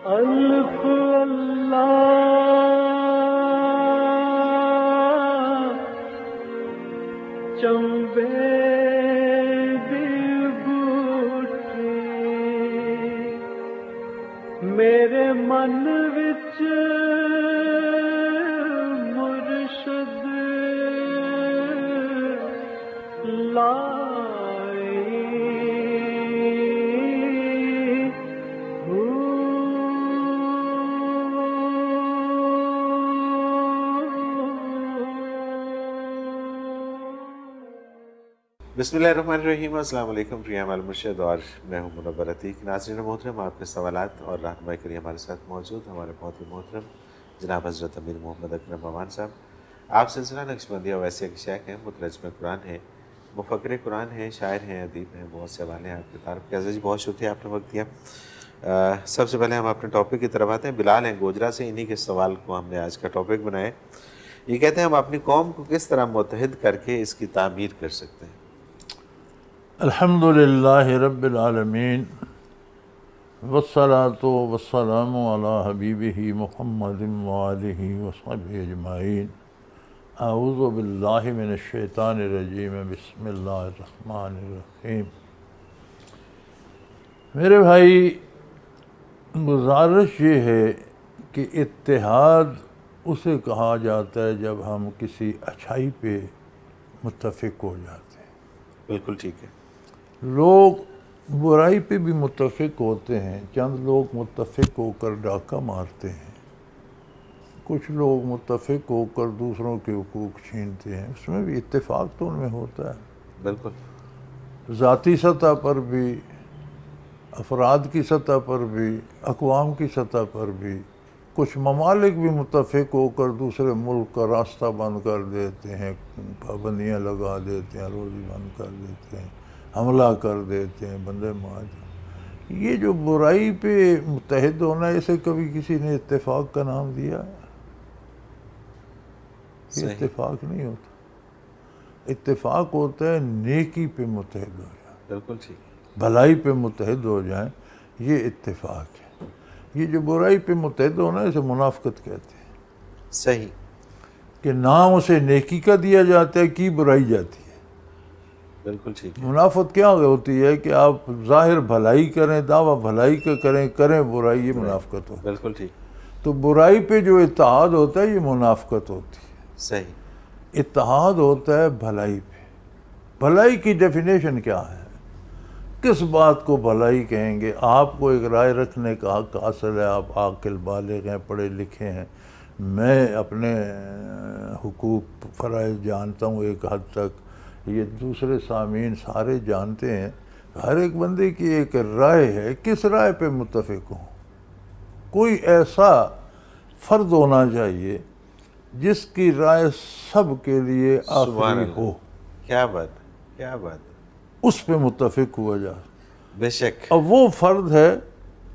الف اللہ چمبے دی بوٹی میرے من وچ مرشد لائی بسم اللہ الرحمن الرحیم۔ السلام علیکم پریام المرشد، اور میں ہوں منور عتیق۔ ناظرین محترم، آپ کے سوالات اور رہنمائی کے لیے ہمارے ساتھ موجود ہمارے بہت ہی محترم جناب حضرت امیر محمد اکرم امان صاحب۔ آپ سلسلہ نقشبندیہ اویسی کے شیخ ہیں، مترجم قرآن ہیں، مفکر قرآن ہیں، شاعر ہیں، ادیب ہیں، بہت سے حوالے ہیں آپ کی تعارف کے۔ عزیز جی، بہت شکریہ آپ نے وقت دیا۔ سب سے پہلے ہم اپنے ٹاپک کی طرف آتے ہیں۔ بلال ہیں گوجرا سے، انہی کے سوال کو ہم نے آج کا ٹاپک بنایا۔ یہ کہتے ہیں ہم اپنی قوم کو کس طرح متحد کر کے اس کی تعمیر کر سکتے ہیں؟ الحمدللہ رب العالمین والصلاة والسلام علی حبیبہ محمد وآلہ وصحبہ اجمعین۔ اعوذ باللہ من الشیطان الرجیم، بسم اللہ الرحمن الرحیم۔ میرے بھائی، گزارش یہ ہے کہ اتحاد اسے کہا جاتا ہے جب ہم کسی اچھائی پہ متفق ہو جاتے ہیں۔ بالکل ٹھیک ہے۔ لوگ برائی پہ بھی متفق ہوتے ہیں، چند لوگ متفق ہو کر ڈاکہ مارتے ہیں، کچھ لوگ متفق ہو کر دوسروں کے حقوق چھینتے ہیں، اس میں بھی اتفاق تو ان میں ہوتا ہے۔ بالکل ذاتی سطح پر بھی، افراد کی سطح پر بھی، اقوام کی سطح پر بھی، کچھ ممالک بھی متفق ہو کر دوسرے ملک کا راستہ بند کر دیتے ہیں، پابندیاں لگا دیتے ہیں، روزی بند کر دیتے ہیں، حملہ کر دیتے ہیں، بندے مار۔ یہ جو برائی پہ متحد ہونا ہے، اسے کبھی کسی نے اتفاق کا نام دیا؟ یہ اتفاق نہیں ہوتا۔ اتفاق ہوتا ہے نیکی پہ متحد ہو جائیں، بالکل ٹھیک، بھلائی پہ متحد ہو جائیں، یہ اتفاق ہے۔ یہ جو برائی پہ متحد ہونا ہے، اسے منافقت کہتے ہیں۔ صحیح، کہ نام اسے نیکی کا دیا جاتا ہے، کی برائی جاتی ہے۔ بالکل ٹھیک ہے۔ منافقت کیا ہوتی ہے کہ آپ ظاہر بھلائی کریں، دعویٰ بھلائی کا کریں برائی، یہ منافقت ہوتی ہے۔ بالکل ٹھیک، تو برائی پہ جو اتحاد ہوتا ہے، یہ منافقت ہوتی ہے۔ صحیح، اتحاد ہوتا ہے بھلائی پہ۔ بھلائی کی ڈیفینیشن کیا ہے؟ کس بات کو بھلائی کہیں گے؟ آپ کو ایک رائے رکھنے کا حق حاصل ہے، آپ عاقل بالغ ہیں، پڑھے لکھے ہیں، میں اپنے حقوق فرائض جانتا ہوں ایک حد تک، یہ دوسرے سامعین سارے جانتے ہیں۔ ہر ایک بندے کی ایک رائے ہے، کس رائے پہ متفق ہوں؟ کوئی ایسا فرد ہونا چاہیے جس کی رائے سب کے لیے آخری ہو، کیا بات، کیا بات، اس پہ متفق ہوا جائے۔ بے شک۔ اب وہ فرد ہے،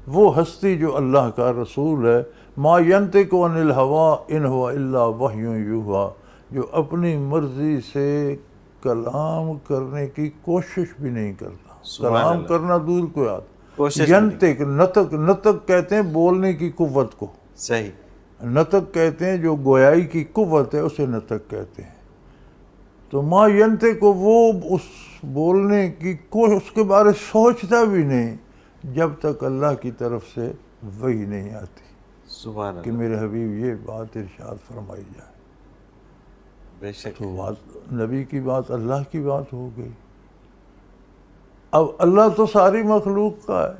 وہ ہستی جو اللہ کا رسول ہے، ما ینطق عن الہوی ان هو الا وحی یوحی، جو اپنی مرضی سے کلام کرنے کی کوشش بھی نہیں کرتا۔ کلام کرنا دور کو یاد، ینطق، نطق کہتے ہیں بولنے کی قوت کو، صحیح، نطق کہتے ہیں جو گویائی کی قوت ہے، اسے نطق کہتے ہیں۔ تو ما ینطق کو وہ اس بولنے کی اس کے بارے سوچتا بھی نہیں جب تک اللہ کی طرف سے وحی نہیں آتی سبحان کہ اللہ، میرے حبیب یہ بات ارشاد فرمائی جائے۔ بے شک، تو بات نبی کی بات اللہ کی بات ہو گئی۔ اب اللہ تو ساری مخلوق کا ہے،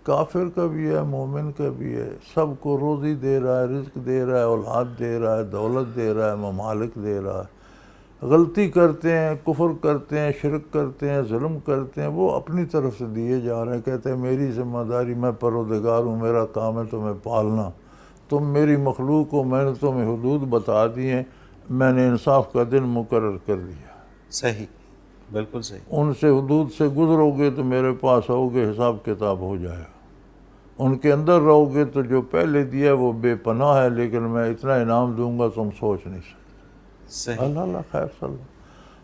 کافر کا بھی ہے، مومن کا بھی ہے، سب کو روزی دے رہا ہے، رزق دے رہا ہے، اولاد دے رہا ہے، دولت دے رہا ہے، ممالک دے رہا ہے۔ غلطی کرتے ہیں، کفر کرتے ہیں، شرک کرتے ہیں، ظلم کرتے ہیں، وہ اپنی طرف سے دیے جا رہے ہیں۔ کہتے ہیں میری ذمہ داری، میں پروردگار ہوں، میرا کام ہے تمہیں پالنا، تم میری مخلوق ہو، میں نے تمہیں حدود بتا دی ہیں، میں نے انصاف کا دن مقرر کر دیا۔ صحیح، بالکل صحیح، ان سے حدود سے گزرو گے تو میرے پاس آؤ گے، حساب کتاب ہو جائے گا۔ ان کے اندر رہو گے تو جو پہلے دیا وہ بے پناہ ہے، لیکن میں اتنا انعام دوں گا تم سوچ نہیں سکتے۔ صحیح، اللہ خیر صلی اللہ۔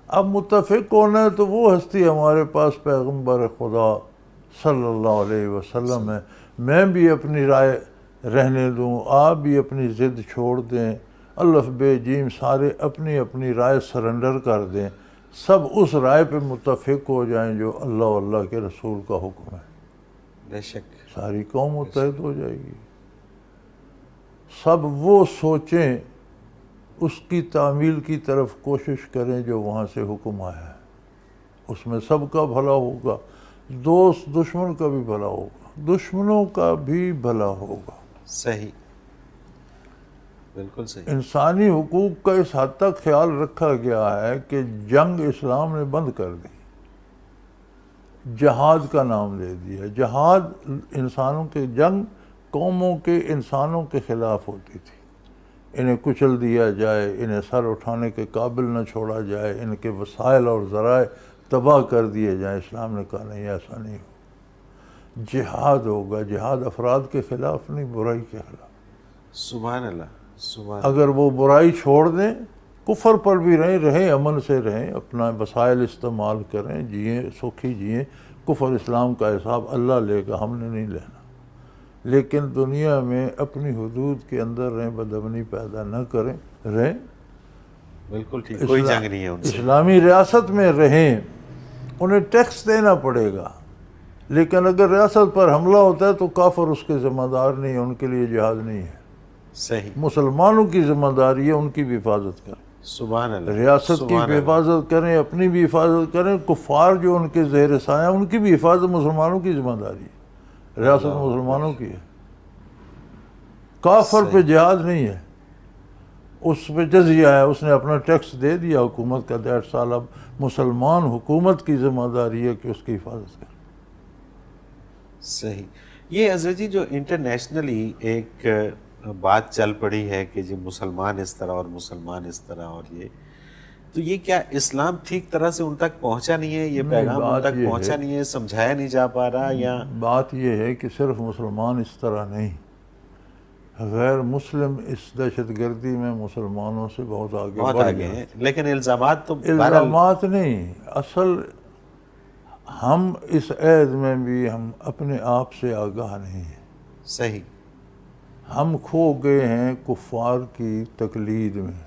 اب متفق ہونا ہے تو وہ ہستی ہمارے پاس پیغمبر خدا صلی اللہ علیہ وسلم ہے۔ میں بھی اپنی رائے رہنے دوں، آپ بھی اپنی ضد چھوڑ دیں، الف بے جیم سارے اپنی اپنی رائے سرنڈر کر دیں، سب اس رائے پہ متفق ہو جائیں جو اللہ و اللہ کے رسول کا حکم ہے، بے شک، ساری قوم متحد ہو جائے گی۔ سب وہ سوچیں، اس کی تعمیل کی طرف کوشش کریں جو وہاں سے حکم آیا ہے، اس میں سب کا بھلا ہوگا، دوست دشمن کا بھی بھلا ہوگا، دشمنوں کا بھی بھلا ہوگا۔ صحیح، بالکل صحیح۔ انسانی حقوق کا اس حد تک خیال رکھا گیا ہے کہ جنگ اسلام نے بند کر دی، جہاد کا نام دے دیا۔ جہاد انسانوں کے، جنگ قوموں کے انسانوں کے خلاف ہوتی تھی، انہیں کچل دیا جائے، انہیں سر اٹھانے کے قابل نہ چھوڑا جائے، ان کے وسائل اور ذرائع تباہ کر دیے جائیں۔ اسلام نے کہا نہیں، ایسا نہیں ہو، جہاد ہوگا، جہاد افراد کے خلاف نہیں، برائی کے خلاف۔ سبحان اللہ، سبحان اگر وہ برائی چھوڑ دیں، کفر پر بھی رہیں، امن سے رہیں، اپنا وسائل استعمال کریں، جئیں سکھی جئیں، کفر اسلام کا حساب اللہ لے گا، ہم نے نہیں لینا۔ لیکن دنیا میں اپنی حدود کے اندر رہیں، بدامنی پیدا نہ کریں، رہیں، بالکل ٹھیک، کوئی جنگ نہیں ہے ان سے۔ اسلامی ریاست میں رہیں، انہیں ٹیکس دینا پڑے گا، لیکن اگر ریاست پر حملہ ہوتا ہے تو کافر اس کے ذمہ دار نہیں ہے، ان کے لیے جہاد نہیں ہے۔ صحیح، مسلمانوں کی ذمہ داری ہے ان کی بھی حفاظت کریں، سبحان اللہ، ریاست کی سبحان بھی اللہ۔ حفاظت کریں، اپنی بھی حفاظت کریں، کفار جو ان کے زیر سایہ ہیں ان کی بھی حفاظت مسلمانوں کی ذمہ داری ہے، ریاست مسلمانوں کی ہے، کافر پہ جہاد نہیں ہے، اس پہ جزیہ ہے، اس نے اپنا ٹیکس دے دیا حکومت کا 1.5 سال، اب مسلمان حکومت کی ذمہ داری ہے کہ اس کی حفاظت کرے۔ صحیح۔ یہ حضرت جی جو انٹرنیشنلی ایک بات چل پڑی ہے کہ جی مسلمان اس طرح اور مسلمان اس طرح، اور یہ تو یہ کیا اسلام ٹھیک طرح سے ان تک پہنچا نہیں ہے، یہ پیغام ان تک پہنچا نہیں ہے، سمجھایا نہیں جا پا رہا، یا بات یہ ہے کہ صرف مسلمان اس طرح نہیں، غیر مسلم اس دہشت گردی میں مسلمانوں سے بہت آگے بہت بڑھ آگے گئے ہیں، لیکن الزامات تو الزامات نہیں، اصل ہم اس عہد میں بھی ہم اپنے آپ سے آگاہ نہیں ہیں، صحیح، ہم کھو گئے ہیں کفار کی تقلید میں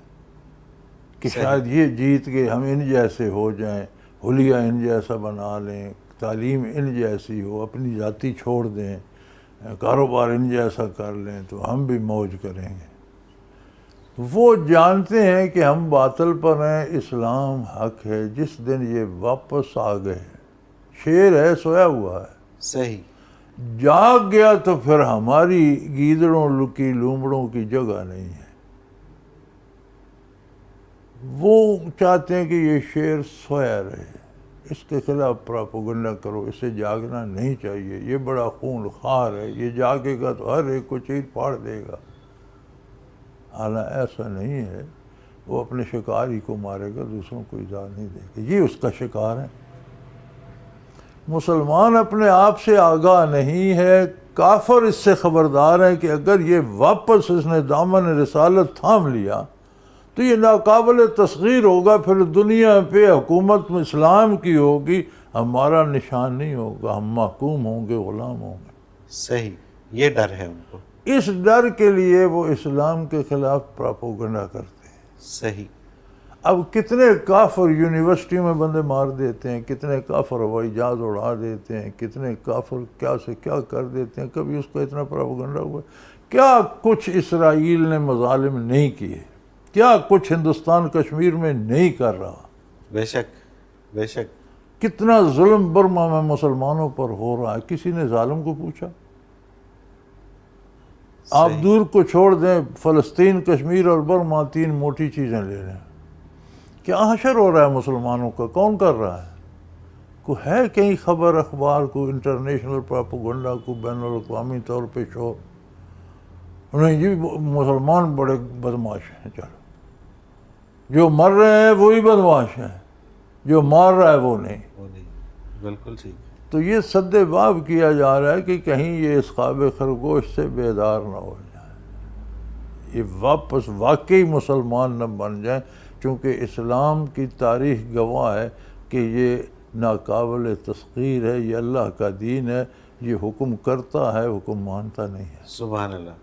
کہ شاید یہ جیت کے ہم ان جیسے ہو جائیں، حلیہ ان جیسا بنا لیں، تعلیم ان جیسی ہو، اپنی ذاتی چھوڑ دیں، کاروبار ان جیسا کر لیں تو ہم بھی موج کریں گے۔ وہ جانتے ہیں کہ ہم باطل پر ہیں، اسلام حق ہے۔ جس دن یہ واپس آ گئے، شیر ہے سویا ہوا ہے، صحیح، جاگ گیا تو پھر ہماری گیدڑوں لکی لومڑوں کی جگہ نہیں ہے۔ وہ چاہتے ہیں کہ یہ شیر سویا رہے، اس کے خلاف پراپوگنڈا کرو، اسے جاگنا نہیں چاہیے، یہ بڑا خون خوار ہے، یہ جاگے گا تو ہر ایک کو چیر پھاڑ دے گا۔ حالانکہ ایسا نہیں ہے، وہ اپنے شکار ہی کو مارے گا، دوسروں کو ایذا نہیں دے گا، یہ اس کا شکار ہے۔ مسلمان اپنے آپ سے آگاہ نہیں ہے، کافر اس سے خبردار ہے کہ اگر یہ واپس اس نے دامن رسالت تھام لیا تو یہ ناقابل تصغیر ہوگا، پھر دنیا پہ حکومت اسلام کی ہوگی، ہمارا نشان نہیں ہوگا، ہم محکوم ہوں گے، غلام ہوں گے۔ صحیح، یہ ڈر ہے ان کو۔ اس ڈر کے لیے وہ اسلام کے خلاف پراپوگنڈا کرتے ہیں۔ صحیح، اب کتنے کافر یونیورسٹی میں بندے مار دیتے ہیں، کتنے کافر ہوائی جہاز اڑا دیتے ہیں، کتنے کافر کیا سے کیا کر دیتے ہیں، کبھی اس کا اتنا پروپیگنڈا ہوا ہے؟ کیا کچھ اسرائیل نے مظالم نہیں کیے، کیا کچھ ہندوستان کشمیر میں نہیں کر رہا، بے شک، بے شک، کتنا ظلم برما میں مسلمانوں پر ہو رہا ہے، کسی نے ظالم کو پوچھا؟ آپ دور کو چھوڑ دیں، فلسطین، کشمیر اور برما 3 موٹی چیزیں لے لیں، کیا حشر ہو رہا ہے مسلمانوں کا؟ کون کر رہا ہے؟ کو ہے کہیں خبر اخبار کو، انٹرنیشنل پراپوگنڈا کو، بین الاقوامی طور پہ شو؟ نہیں جی، مسلمان بڑے بدماش ہیں، چلو جو مر رہے ہیں وہی بدماش ہیں، جو مار رہا ہے وہ نہیں۔ وہ نہیں، بالکل ٹھیک۔ تو یہ سد باب کیا جا رہا ہے کہ کہیں یہ اس خواب خرگوش سے بیدار نہ ہو جائیں، یہ واپس واقعی مسلمان نہ بن جائیں، چونکہ اسلام کی تاریخ گواہ ہے کہ یہ ناقابل تسخیر ہے، یہ اللہ کا دین ہے، یہ حکم کرتا ہے، حکم مانتا نہیں ہے۔ سبحان اللہ۔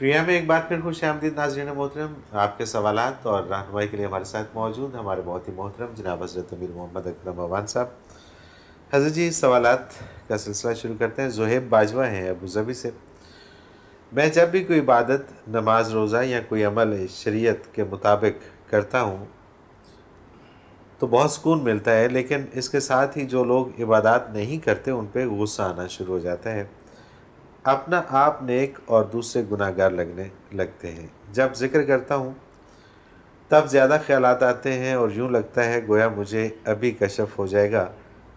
پریا میں ایک بار پھر خوش آمدید ناظرین محترم. آپ کے سوالات اور رہنمائی کے لیے ہمارے ساتھ موجود ہمارے بہت ہی محترم جناب حضرت امیر محمد اکرم اوان صاحب. حضرت جی سوالات کا سلسلہ شروع کرتے ہیں. زہیب باجوہ ہیں ابو ظبی سے. میں جب بھی کوئی عبادت، نماز، روزہ یا کوئی عمل شریعت کے مطابق کرتا ہوں تو بہت سکون ملتا ہے، لیکن اس کے ساتھ ہی جو لوگ عبادات نہیں کرتے ان پہ غصہ آنا شروع ہو جاتا ہے. اپنا آپ نیک اور دوسرے گناہ گار لگتے ہیں. جب ذکر کرتا ہوں تب زیادہ خیالات آتے ہیں اور یوں لگتا ہے گویا مجھے ابھی کشف ہو جائے گا.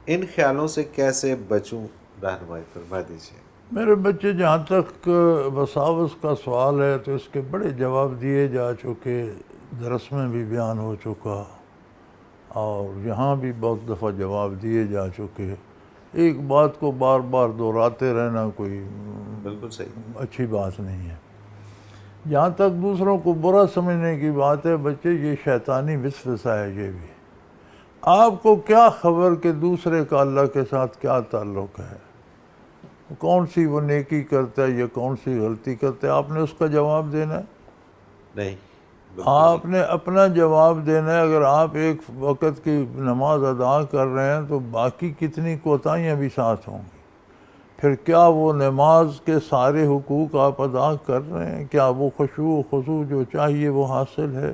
ان خیالوں سے کیسے بچوں؟ رہنمائی فرما دیجیے. میرے بچے، جہاں تک وساوس کا سوال ہے تو اس کے بڑے جواب دیے جا چکے، درس میں بھی بیان ہو چکا اور یہاں بھی بہت دفعہ جواب دیے جا چکے. ایک بات کو بار بار دہراتے رہنا کوئی بالکل صحیح، اچھی بات نہیں ہے. جہاں تک دوسروں کو برا سمجھنے کی بات ہے بچے، یہ شیطانی وسوسہ ہے. یہ بھی آپ کو کیا خبر کہ دوسرے کا اللہ کے ساتھ کیا تعلق ہے، کون سی وہ نیکی کرتا ہے یا کون سی غلطی کرتا ہے. آپ نے اس کا جواب دینا ہے؟ نہیں، آپ نے اپنا جواب دینا ہے. اگر آپ ایک وقت کی نماز ادا کر رہے ہیں تو باقی کتنی کوتاہیاں بھی ساتھ ہوں گی. پھر کیا وہ نماز کے سارے حقوق آپ ادا کر رہے ہیں؟ کیا وہ خشوع و خضوع جو چاہیے وہ حاصل ہے؟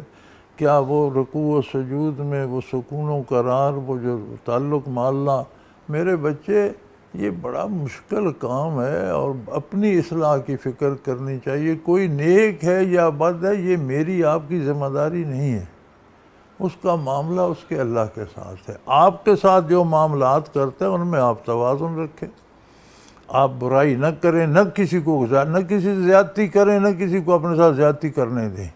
کیا وہ رکوع و سجود میں وہ سکون و قرار، وہ جو تعلق معلّہ؟ میرے بچے، یہ بڑا مشکل کام ہے اور اپنی اصلاح کی فکر کرنی چاہیے. کوئی نیک ہے یا بد ہے یہ میری آپ کی ذمہ داری نہیں ہے. اس کا معاملہ اس کے اللہ کے ساتھ ہے. آپ کے ساتھ جو معاملات کرتے ہیں ان میں آپ توازن رکھیں. آپ برائی نہ کریں، نہ کسی سے زیادتی کریں، نہ کسی کو اپنے ساتھ زیادتی کرنے دیں.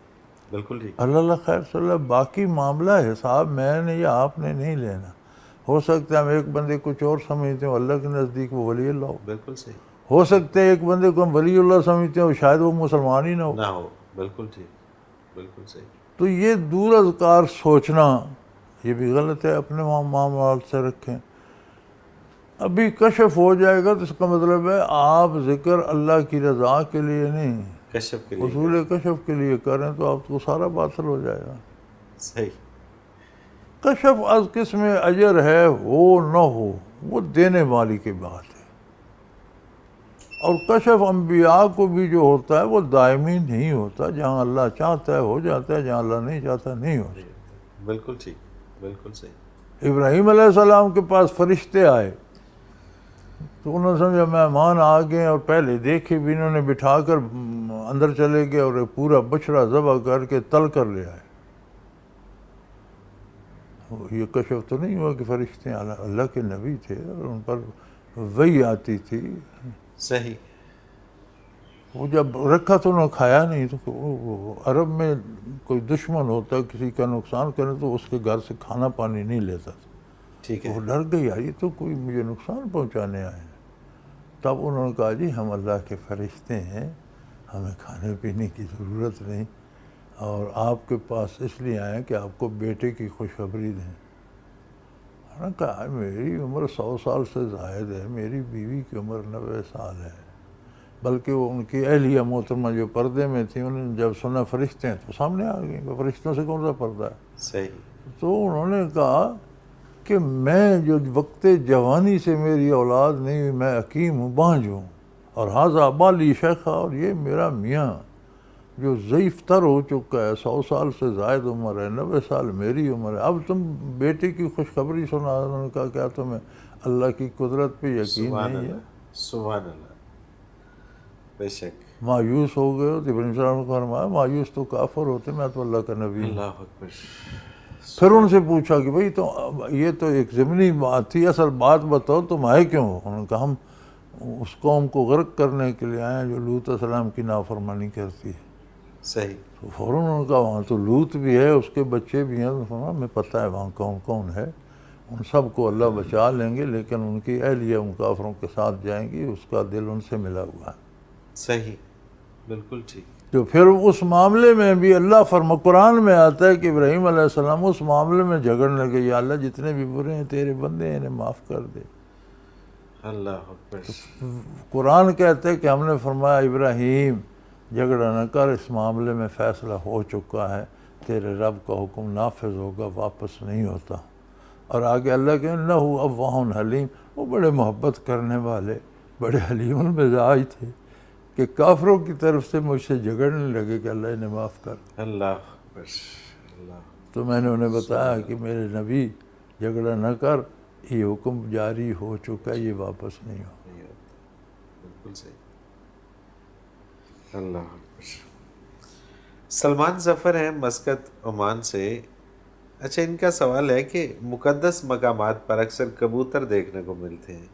بالکل ٹھیک. اللہ خیر صلی اللہ. باقی معاملہ حساب میں نے یا آپ نے نہیں لینا. ہو سکتا ہے ہم ایک بندے کچھ اور سمجھتے ہیں، اللہ کے نزدیک وہ ولی اللہ ہو. بالکل صحیح. ہو سکتا ہے ایک بندے کو ہم ولی اللہ سمجھتے ہیں، شاید وہ مسلمان ہی نہ ہو. بالکل ٹھیک، بالکل صحیح. تو یہ دور از کار سوچنا یہ بھی غلط ہے. اپنے معاملات سے رکھیں. ابھی کشف ہو جائے گا تو اس کا مطلب ہے آپ ذکر اللہ کی رضا کے لیے نہیں، کشف کے لیے، حصول کشف کے لیے کریں تو آپ کو سارا باطل ہو جائے گا. صحیح. کشف از کس میں اجر ہے، ہو نہ ہو، وہ دینے والی کی بات ہے. اور کشف انبیاء کو بھی جو ہوتا ہے وہ دائمی نہیں ہوتا. جہاں اللہ چاہتا ہے ہو جاتا ہے، جہاں اللہ نہیں چاہتا نہیں ہوتا. بالکل ٹھیک، بالکل صحیح. ابراہیم علیہ السلام کے پاس فرشتے آئے تو انہوں نے سمجھا مہمان آ گئے اور پہلے دیکھے بھی، انہوں نے بٹھا کر اندر چلے گئے اور ایک پورا بچڑا ذبح کر کے تل کر لے آئے. یہ کشف تو نہیں ہوا کہ فرشتے اللہ کے نبی تھے اور ان پر وحی آتی تھی. صحیح. وہ جب رکھا تو انہوں نے کھایا نہیں. تو عرب میں کوئی دشمن ہوتا کسی کا نقصان کرے تو اس کے گھر سے کھانا پانی نہیں لیتا تھا. ٹھیک ہے. وہ ڈر گئی، یہ تو کوئی مجھے نقصان پہنچانے آئے ہیں. تب انہوں نے کہا جی ہم اللہ کے فرشتے ہیں، ہمیں کھانے پینے کی ضرورت نہیں اور آپ کے پاس اس لیے آئے ہیں کہ آپ کو بیٹے کی خوشخبری دیں. انہوں نے کہا میری عمر 100 سال سے زائد ہے، میری بیوی کی عمر 90 سال ہے. بلکہ وہ ان کی اہلیہ محترمہ جو پردے میں تھی، انہوں نے جب سنا فرشتے ہیں تو سامنے آ گئی. فرشتوں سے کون سا پردہ ہے؟ صحیح. تو انہوں نے کہا کہ میں جو وقت جوانی سے میری اولاد نہیں ہوئی، میں حکیم ہوں، بانجھ ہوں، اور حاذا بالی شیخہ، اور یہ میرا میاں جو ضعیف تر ہو چکا ہے، 100 سال سے زائد عمر ہے، 90 سال میری عمر ہے. اب تم بیٹے کی خوشخبری سنا. انہوں نے کہا کیا تمہیں اللہ کی قدرت پہ یقین نہیں ہے؟ سبحان اللہ. بے شک. مایوس ہو گئے ہو تو ابراہیم صلی اللہ علیہ وسلم نے فرمایا مایوس تو کافر ہوتے، میں تو اللہ کا نبی ہوں. اللہ اکبر. پھر ان سے پوچھا کہ بھئی تو یہ تو ایک ضمنی بات تھی، اصل بات بتاؤ تم آئے کیوں ہو؟ انہوں نے کہا ہم اس قوم کو غرق کرنے کے لیے آئے ہیں جو لوط علیہ السلام کی نافرمانی کرتی ہے. صحیح. تو فوراً انہوں نے کہا وہاں تو لوط بھی ہے، اس کے بچے بھی ہیں. تو ہمیں پتہ ہے وہاں کون کون ہے، ان سب کو اللہ بچا لیں گے، لیکن ان کی اہلیہ ان کافروں کے ساتھ جائیں گی، اس کا دل ان سے ملا ہوا ہے. صحیح. بالکل ٹھیک. تو پھر اس معاملے میں بھی اللہ قرآن میں آتا ہے کہ ابراہیم علیہ السلام اس معاملے میں جھگڑنے لگے، یا اللہ جتنے بھی برے ہیں تیرے بندے ہیں، انہیں معاف کر دے. اللہ اکبر. قرآن کہتا ہے کہ ہم نے فرمایا ابراہیم جھگڑا نہ کر، اس معاملے میں فیصلہ ہو چکا ہے، تیرے رب کا حکم نافذ ہوگا، واپس نہیں ہوتا۔ اور آگے اللہ کہ انہ اوّاہ حلیم، وہ بڑے محبت کرنے والے، بڑے حلیم المزاج تھے کہ کافروں کی طرف سے مجھ سے جھگڑنے لگے کہ اللہ انہیں معاف کر۔ اللہ اکبر، اللہ تو میں نے انہیں بتایا کہ میرے نبی جھگڑا نہ کر، یہ حکم جاری ہو چکا ہے، یہ واپس نہیں ہو۔ نہیں ہوتا، بالکل صحیح۔ اللہ اکبر۔ سلمان ظفر ہیں مسقط عمان سے۔ اچھا، ان کا سوال ہے کہ مقدس مقامات پر اکثر کبوتر دیکھنے کو ملتے ہیں،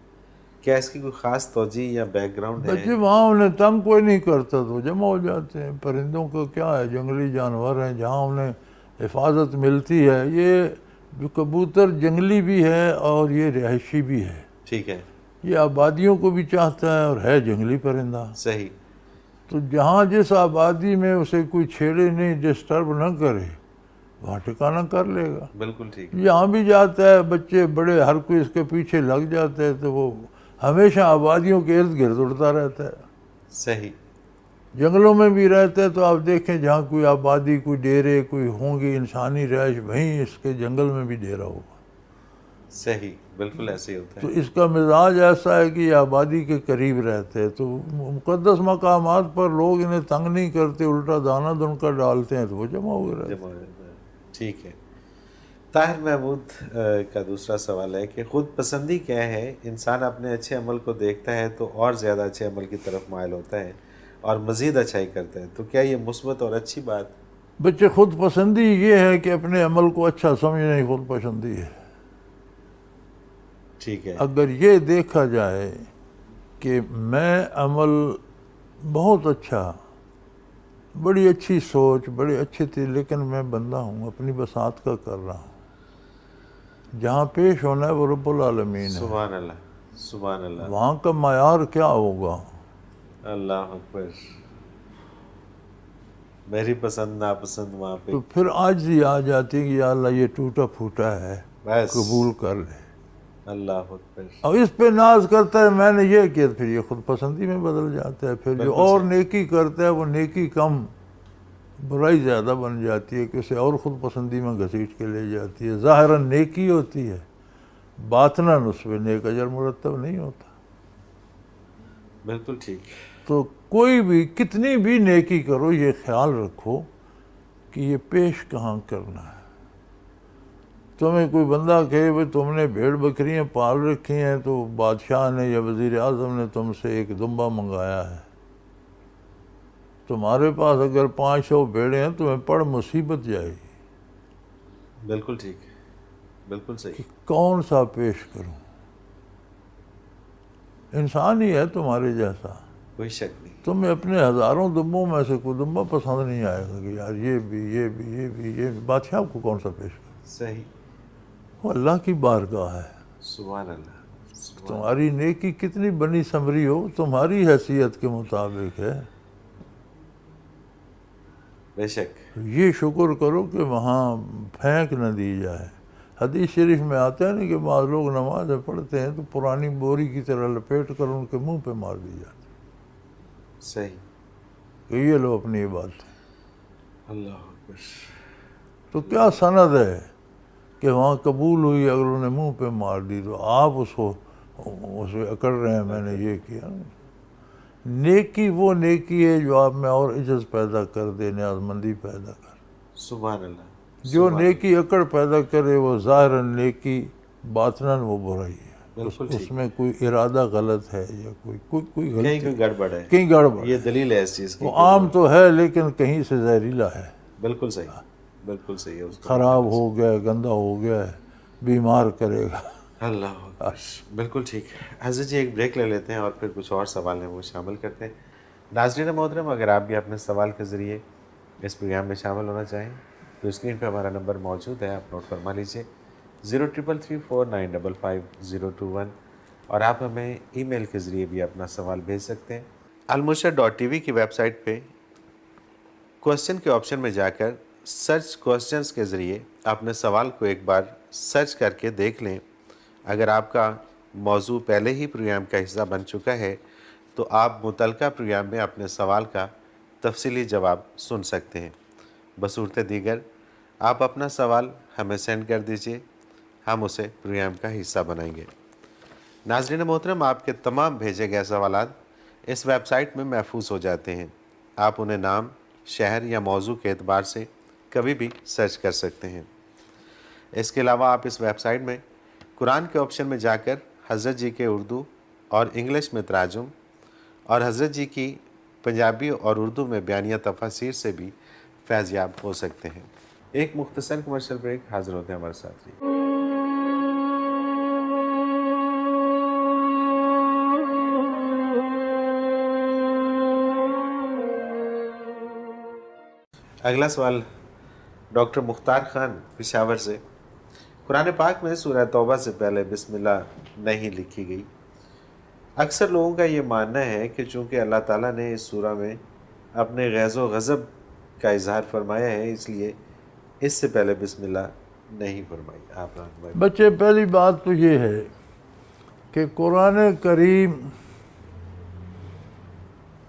کیا اس کی کوئی خاص توجہ یا بیک گراؤنڈ ہے؟ بچے وہاں انہیں تنگ کوئی نہیں کرتا تو جمع ہو جاتے ہیں۔ پرندوں کا کیا ہے، جنگلی جانور ہیں، جہاں انہیں حفاظت ملتی ہے۔ یہ جو کبوتر جنگلی بھی ہے اور یہ رہائشی بھی ہے، ٹھیک ہے، یہ آبادیوں کو بھی چاہتا ہے اور ہے جنگلی پرندہ۔ صحیح، تو جہاں جس آبادی میں اسے کوئی چھیڑے نہیں، ڈسٹرب نہ کرے، وہاں ٹھکانہ کر لے گا۔ بالکل ٹھیک، یہاں بھی جاتا ہے، بچے بڑے ہر کوئی اس کے پیچھے لگ جاتے ہیں، تو وہ ہمیشہ آبادیوں کے ارد گرد اڑتا رہتا ہے۔ صحیح، جنگلوں میں بھی رہتا ہے، تو آپ دیکھیں جہاں کوئی آبادی، کوئی ڈیرے، کوئی ہوں گی انسانی رہائش، وہیں اس کے جنگل میں بھی ڈیرا ہوگا۔ صحیح، بالکل ایسے ہی ہوتا تو ہے۔ اس کا مزاج ایسا ہے کہ یہ آبادی کے قریب رہتے ہیں، تو مقدس مقامات پر لوگ انہیں تنگ نہیں کرتے، الٹا دانہ دن کا ڈالتے ہیں، تو وہ جمع ہو گئے رہتے ہیں۔ جمع ہو جاتا ہے، ٹھیک ہے۔ طاہر محمود کا دوسرا سوال ہے کہ خود پسندی کیا ہے؟ انسان اپنے اچھے عمل کو دیکھتا ہے تو اور زیادہ اچھے عمل کی طرف مائل ہوتا ہے اور مزید اچھائی کرتا ہے، تو کیا یہ مثبت اور اچھی بات؟ بچے، خود پسندی یہ ہے کہ اپنے عمل کو اچھا سمجھنا ہی خود پسندی ہے۔ ٹھیک ہے، اگر یہ دیکھا جائے کہ میں عمل بہت اچھا، بڑی اچھی سوچ، بڑی اچھی تھی، لیکن میں بندہ ہوں، اپنی بساط کا کر رہا ہوں، جہاں پیش ہونا ہے وہ رب العالمین ہے، سبحان اللہ، سبحان اللہ، وہاں کا معیار کیا ہوگا؟ اللہ اکبر۔ میری پسند ناپسند وہاں پہ تو پھر عاجزی آ جاتی ہے کہ یا اللہ یہ ٹوٹا پھوٹا ہے، بس، قبول کر لے۔ اللہ اکبر، اور اس پہ ناز کرتا ہے میں نے یہ کیا، پھر یہ خود پسندی میں بدل جاتا ہے۔ پھر جو بالکل اور صحیح۔ نیکی کرتا ہے وہ نیکی کم، برائی زیادہ بن جاتی ہے، کہ اسے اور خود پسندی میں گھسیٹ کے لے جاتی ہے۔ ظاہراً نیکی ہوتی ہے، باطناً اس پہ نیک اجر مرتب نہیں ہوتا۔ بالکل ٹھیک، تو کوئی بھی کتنی بھی نیکی کرو، یہ خیال رکھو کہ یہ پیش کہاں کرنا ہے۔ تمہیں کوئی بندہ کہے بھائی تم نے بھیڑ بکریاں پال رکھی ہیں، تو بادشاہ نے یا وزیر اعظم نے تم سے ایک دمبا منگایا ہے، تمہارے پاس اگر 500 بھیڑیں ہیں، تمہیں پڑ مصیبت جائے گی بالکل ٹھیک، بالکل صحیح، کہ کون سا پیش کروں۔ انسان ہی ہے تمہارے جیسا، کوئی شک نہیں، تمہیں اپنے ہزاروں دمبوں میں سے کوئی دمبا پسند نہیں آئے گا کہ یار یہ بھی یہ بھی یہ بھی یہ بھی، بادشاہ کو کون سا پیش کروں؟ صحیح، وہ اللہ کی بارگاہ ہے۔ سبحان اللہ، سبحان تمہاری نیکی کتنی بنی سمری ہو، تمہاری حیثیت کے مطابق ہے۔ بے شک، یہ شکر کرو کہ وہاں پھینک نہ دی جائے۔ حدیث شریف میں آتا ہے نا کہ بعض لوگ نمازیں پڑھتے ہیں تو پرانی بوری کی طرح لپیٹ کر ان کے منہ پہ مار دی جاتی صحیح، کہ یہ لو اپنی عبادت۔ اللہ اکبر، تو کیا سند ہے کہ وہاں قبول ہوئی اگر انہیں منہ پہ مار دی، تو آپ اس پہ اکڑ رہے ہیں میں نے یہ کیا۔ نیکی وہ نیکی ہے جو آپ میں اور عجز پیدا کر دے، نیاز مندی پیدا کر۔ سبحان اللہ، جو سبحان نیکی اکڑ پیدا کرے وہ ظاہراً نیکی، باطناً وہ برائی ہے۔ بالکل اس ٹھیک، میں کوئی ارادہ غلط ہے یا کوئی کہیں غلطی، کوئی گڑبڑ ہے، کہیں گڑبڑ یہ ہے۔ دلیل ہے اس چیز کی، وہ عام تو ہے لیکن کہیں سے زہریلا ہے، بالکل صحیح، بالکل صحیح ہے، اس کو خراب ہو گیا، گندا ہو گیا ہے، بیمار کرے گا۔ اللہ اکبر، بالکل ٹھیک۔ حضرت جی ایک بریک لے لیتے ہیں اور پھر کچھ اور سوال ہیں وہ شامل کرتے ہیں۔ ناظرین محترم، اگر آپ بھی اپنے سوال کے ذریعے اس پروگرام میں شامل ہونا چاہیں تو اسکرین پہ ہمارا نمبر موجود ہے، آپ نوٹ فرما لیجیے 0333455021، اور آپ ہمیں ای میل کے ذریعے بھی اپنا سوال بھیج سکتے ہیں۔ almurshed.tv کی ویب سائٹ پہ کوسچن کے آپشن میں جا کر سرچ کوسچنز کے ذریعے اپنے سوال کو ایک بار سرچ کر کے دیکھ لیں۔ اگر آپ کا موضوع پہلے ہی پروگرام کا حصہ بن چکا ہے تو آپ متعلقہ پروگرام میں اپنے سوال کا تفصیلی جواب سن سکتے ہیں۔ بصورت دیگر آپ اپنا سوال ہمیں سینڈ کر دیجئے، ہم اسے پروگرام کا حصہ بنائیں گے۔ ناظرین محترم، آپ کے تمام بھیجے گئے سوالات اس ویب سائٹ میں محفوظ ہو جاتے ہیں۔ آپ انہیں نام، شہر یا موضوع کے اعتبار سے کبھی بھی سرچ کر سکتے ہیں۔ اس کے علاوہ آپ اس ویب سائٹ میں قرآن کے آپشن میں جا کر حضرت جی کے اردو اور انگلش میں تراجم اور حضرت جی کی پنجابی اور اردو میں بیانیہ تفاسیر سے بھی فیض یاب ہو سکتے ہیں۔ ایک مختصر کمرشل بریک، حاضر ہوتے ہیں ہمارے ساتھ رہیے۔ اگلا سوال ڈاکٹر مختار خان پشاور سے۔ قرآن پاک میں سورہ توبہ سے پہلے بسم اللہ نہیں لکھی گئی۔ اکثر لوگوں کا یہ ماننا ہے کہ چونکہ اللہ تعالیٰ نے اس سورہ میں اپنے غیظ و غضب کا اظہار فرمایا ہے، اس لیے اس سے پہلے بسم اللہ نہیں فرمائی۔ آپ بچے، پہلی بات تو یہ ہے کہ قرآن کریم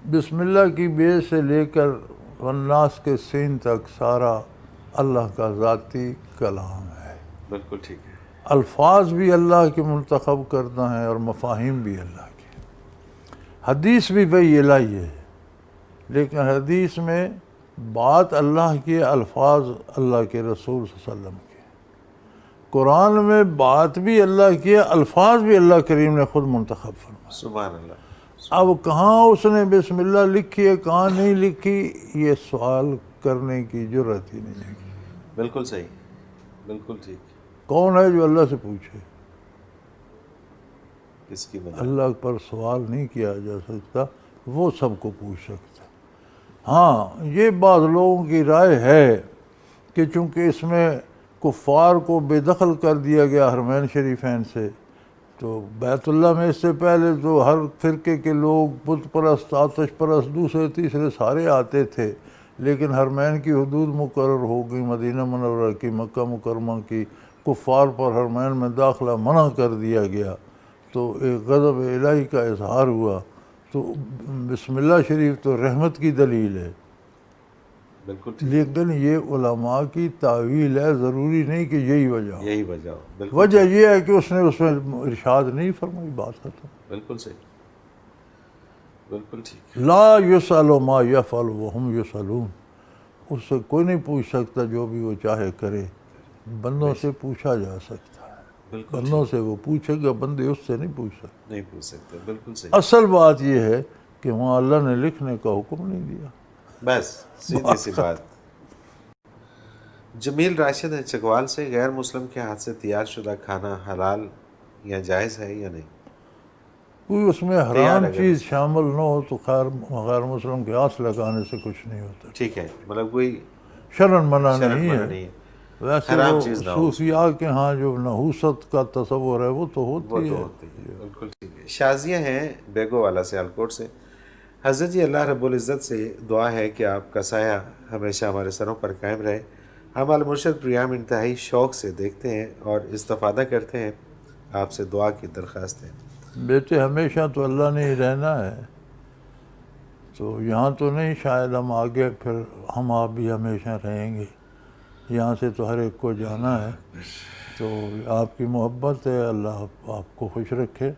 بسم اللہ کی بے سے لے کر والناس کے سین تک سارا اللہ کا ذاتی کلام ہے۔ بالکل ٹھیک ہے۔ الفاظ بھی اللہ کے منتخب کرنا ہے اور مفاہیم بھی اللہ کے۔ حدیث بھی وہی الہی ہے، لیکن حدیث میں بات اللہ کی، الفاظ اللہ کے رسول صلی اللہ علیہ وسلم کے۔ قرآن میں بات بھی اللہ کی ہے، الفاظ بھی اللہ کریم نے خود منتخب فرمائے۔ سبحان اللہ۔ اب کہاں اس نے بسم اللہ لکھی ہے، کہاں نہیں لکھی، یہ سوال کرنے کی جرات ہی نہیں ہے۔ بالکل صحیح، بالکل ٹھیک۔ کون ہے جو اللہ سے پوچھے؟ کس کی مدد؟ اللہ پر سوال نہیں کیا جا سکتا، وہ سب کو پوچھ سکتا۔ ہاں، یہ بعض لوگوں کی رائے ہے کہ چونکہ اس میں کفار کو بے دخل کر دیا گیا حرمین شریفین سے، تو بیت اللہ میں اس سے پہلے تو ہر فرقے کے لوگ، بت پرست، آتش پرست، دوسرے تیسرے سارے آتے تھے، لیکن حرمین کی حدود مقرر ہو گئی، مدینہ منورہ کی، مکہ مکرمہ کی، کفار پر حرمین میں داخلہ منع کر دیا گیا، تو ایک غضب الہی کا اظہار ہوا۔ تو بسم اللہ شریف تو رحمت کی دلیل ہے، بالکل ٹھیک۔ لیکن یہ علماء کی تعویل ہے، ضروری نہیں کہ یہی وجہ ہو۔ یہی وجہ ہو، بالکل وجہ یہ ہے کہ اس نے اس میں ارشاد نہیں فرمائی، بات ختم۔ بالکل صحیح، بالکل ٹھیک۔ لا یسأل ما یفعل وہم یسألون، اس سے کوئی نہیں پوچھ سکتا جو بھی وہ چاہے کرے، بندوں سے پوچھا جا سکتا ہے، بالکل بندوں سے وہ پوچھے گا، بندے اس سے نہیں پوچھ سکتے۔ نہیں پوچھ سکتے، بالکل صحیح۔ اصل بات یہ ہے کہ وہاں اللہ نے لکھنے کا حکم نہیں دیا۔ بس سیدھی سی بات۔ جمیل راشد ہے چکوال سے، غیر مسلم کے ہاتھ سے تیار شدہ کھانا حلال یا جائز ہے یا نہیں؟ کوئی اس میں تیار حرام اگر چیز شامل نہ ہو تو خیر غیر مسلم کے ہاتھ لگانے سے کچھ نہیں ہوتا، ٹھیک ہے، مطلب کوئی شرن منع شرط نہیں منع ہے۔ نہیں ہے، ویسے حرام وہ چیز نہ ہو۔ صوفیاء کے ہاں جو نحوست کا تصور ہے وہ تو وہ ہوتی تو ہے۔ ہوتی ہے، بالکل ٹھیک ہے۔ شازیہ ہیں بیگو والا سیالکوٹ سے۔ حضرت جی، اللہ رب العزت سے دعا ہے کہ آپ کا سایہ ہمیشہ ہمارے سروں پر قائم رہے۔ ہم المرشد پروگرام انتہائی شوق سے دیکھتے ہیں اور استفادہ کرتے ہیں، آپ سے دعا کی درخواست ہے۔ بیٹے، ہمیشہ تو اللہ نے ہی رہنا ہے، تو یہاں تو نہیں، شاید ہم آگے پھر ہم آپ بھی ہمیشہ رہیں گے، یہاں سے تو ہر ایک کو جانا ہے۔ تو آپ کی محبت ہے، اللہ آپ کو خوش رکھے۔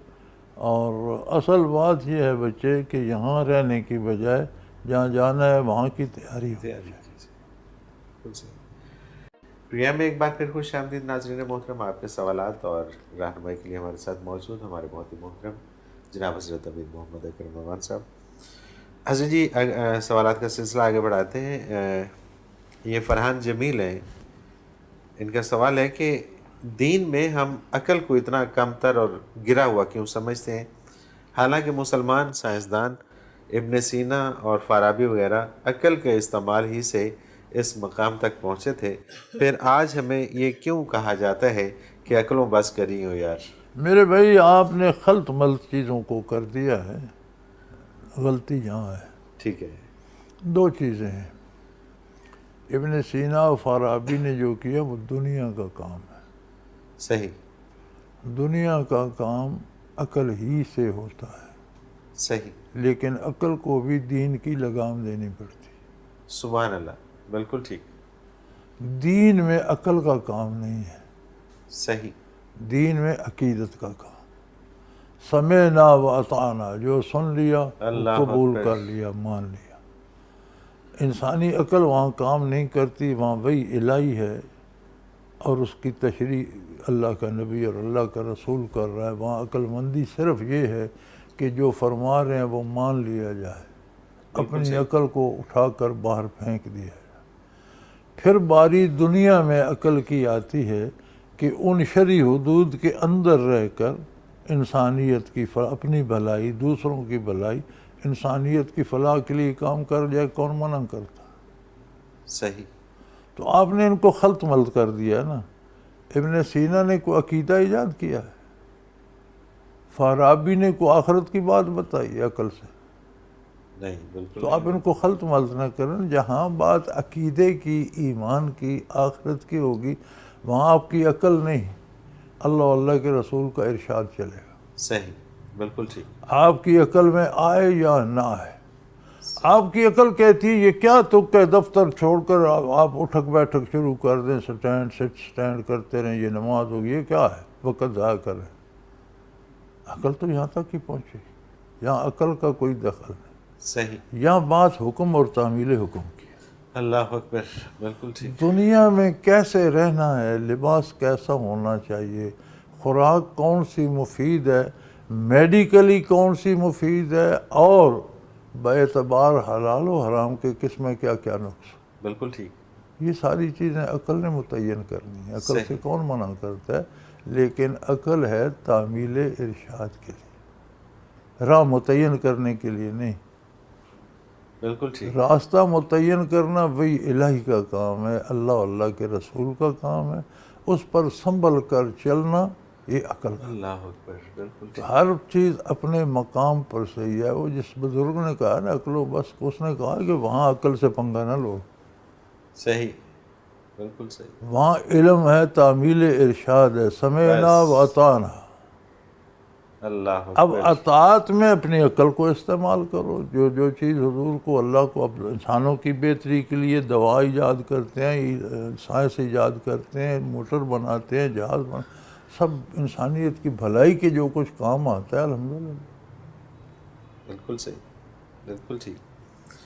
اور اصل بات یہ ہے بچے کہ یہاں رہنے کی بجائے جہاں جانا ہے وہاں کی تیاری ہو۔ بالکل صحیح۔ پروگرام میں ایک بار پھر خوش آمدید ناظرین محترم، آپ کے سوالات اور رہنمائی کے لیے ہمارے ساتھ موجود ہمارے بہت ہی محترم جناب حضرت امیر محمد اکرم امان صاحب۔ حضرت جی، سوالات کا سلسلہ آگے بڑھاتے ہیں۔ یہ فرحان جمیل ہیں، ان کا سوال ہے کہ دین میں ہم عقل کو اتنا کم تر اور گرا ہوا کیوں سمجھتے ہیں، حالانکہ مسلمان سائنسدان ابن سینا اور فارابی وغیرہ عقل کے استعمال ہی سے اس مقام تک پہنچے تھے، پھر آج ہمیں یہ کیوں کہا جاتا ہے کہ عقلوں بس کری ہو یار؟ میرے بھائی، آپ نے خلط ملط چیزوں کو کر دیا ہے، غلطی یہاں ہے۔ ٹھیک ہے، دو چیزیں ہیں، ابن سینا اور فارابی نے جو کیا وہ دنیا کا کام ہے۔ صحیح، دنیا کا کام عقل ہی سے ہوتا ہے، صحیح، لیکن عقل کو بھی دین کی لگام دینی پڑتی ہے۔ سبحان اللہ، بالکل ٹھیک، دین میں عقل کا کام نہیں ہے، صحیح، دین میں عقیدت کا کام. سمعنا و اطعنا، جو سن لیا وہ اللہ قبول اکبر. کر لیا، مان لیا. انسانی عقل وہاں کام نہیں کرتی، وہاں وہی الہی ہے اور اس کی تشریح اللہ کا نبی اور اللہ کا رسول کر رہا ہے. وہاں عقل مندی صرف یہ ہے کہ جو فرما رہے ہیں وہ مان لیا جائے، بالکل اپنی صحیح. عقل کو اٹھا کر باہر پھینک دیا جائے. پھر باری دنیا میں عقل کی آتی ہے کہ ان شرعی حدود کے اندر رہ کر انسانیت کی اپنی بھلائی، دوسروں کی بھلائی، انسانیت کی فلاح کے لیے کام کر جائے. کون منع کرتا؟ صحیح، تو آپ نے ان کو خلط ملط کر دیا نا. ابن سینا نے کوئی عقیدہ ایجاد کیا ہے، فارابی نے کوئی آخرت کی بات بتائی عقل سے. نہیں بالکل تو آپ ان کو خلط ملط نہ کریں. جہاں بات عقیدے کی، ایمان کی، آخرت کی ہوگی وہاں آپ کی عقل نہیں، اللہ اللہ کے رسول کا ارشاد چلے گا. صحیح، بالکل ٹھیک، آپ کی عقل میں آئے یا نہ آئے. آپ کی عقل کہتی ہے یہ کیا تک ہے، دفتر چھوڑ کر آپ اٹھک بیٹھک شروع کر دیں، سٹینڈ کرتے رہیں، یہ نماز ہوگی، یہ کیا ہے، وقت ضائع کریں. عقل تو یہاں تک ہی پہنچی، یہاں عقل کا کوئی دخل نہیں. صحیح، یہاں بات حکم اور تعمیل حکم کی. اللہ اکبر، بالکل ٹھیک، دنیا میں کیسے رہنا ہے، لباس کیسا ہونا چاہیے، خوراک کون سی مفید ہے، میڈیکلی کون سی مفید ہے، اور باعتبار حلال و حرام کے کس میں کیا کیا نقص. بالکل ٹھیک، یہ ساری چیزیں عقل نے متعین کرنی ہے. عقل سے صحیح. کون منع کرتا ہے؟ لیکن عقل ہے تعمیل ارشاد کے لیے، راہ متعین کرنے کے لیے نہیں. بالکل ٹھیک، راستہ متعین کرنا وہی الہی کا کام ہے، اللہ اللہ کے رسول کا کام ہے. اس پر سنبھل کر چلنا یہ عقل کا. اللہ اکبر، بالکل ٹھیک، ہر چیز اپنے مقام پر صحیح ہے. وہ جس بزرگ نے کہا نا عقل و بس، اس نے کہا کہ وہاں عقل سے پنگا نہ لو، صحیح، بالکل صحیح، وہاں علم ہے، تعمیل ارشاد ہے، سمعنا و اطعنا. اللہ اب اکبر، اطاعت میں اپنی عقل کو استعمال کرو. جو چیز حضور کو، اللہ کو، انسانوں کی بہتری کے لیے دوا ایجاد کرتے ہیں، سائنس ایجاد کرتے ہیں، موٹر بناتے ہیں، جہاز سب انسانیت کی بھلائی کے جو کچھ کام آتا ہے الحمدللہ. بالکل صحیح، بالکل ٹھیک.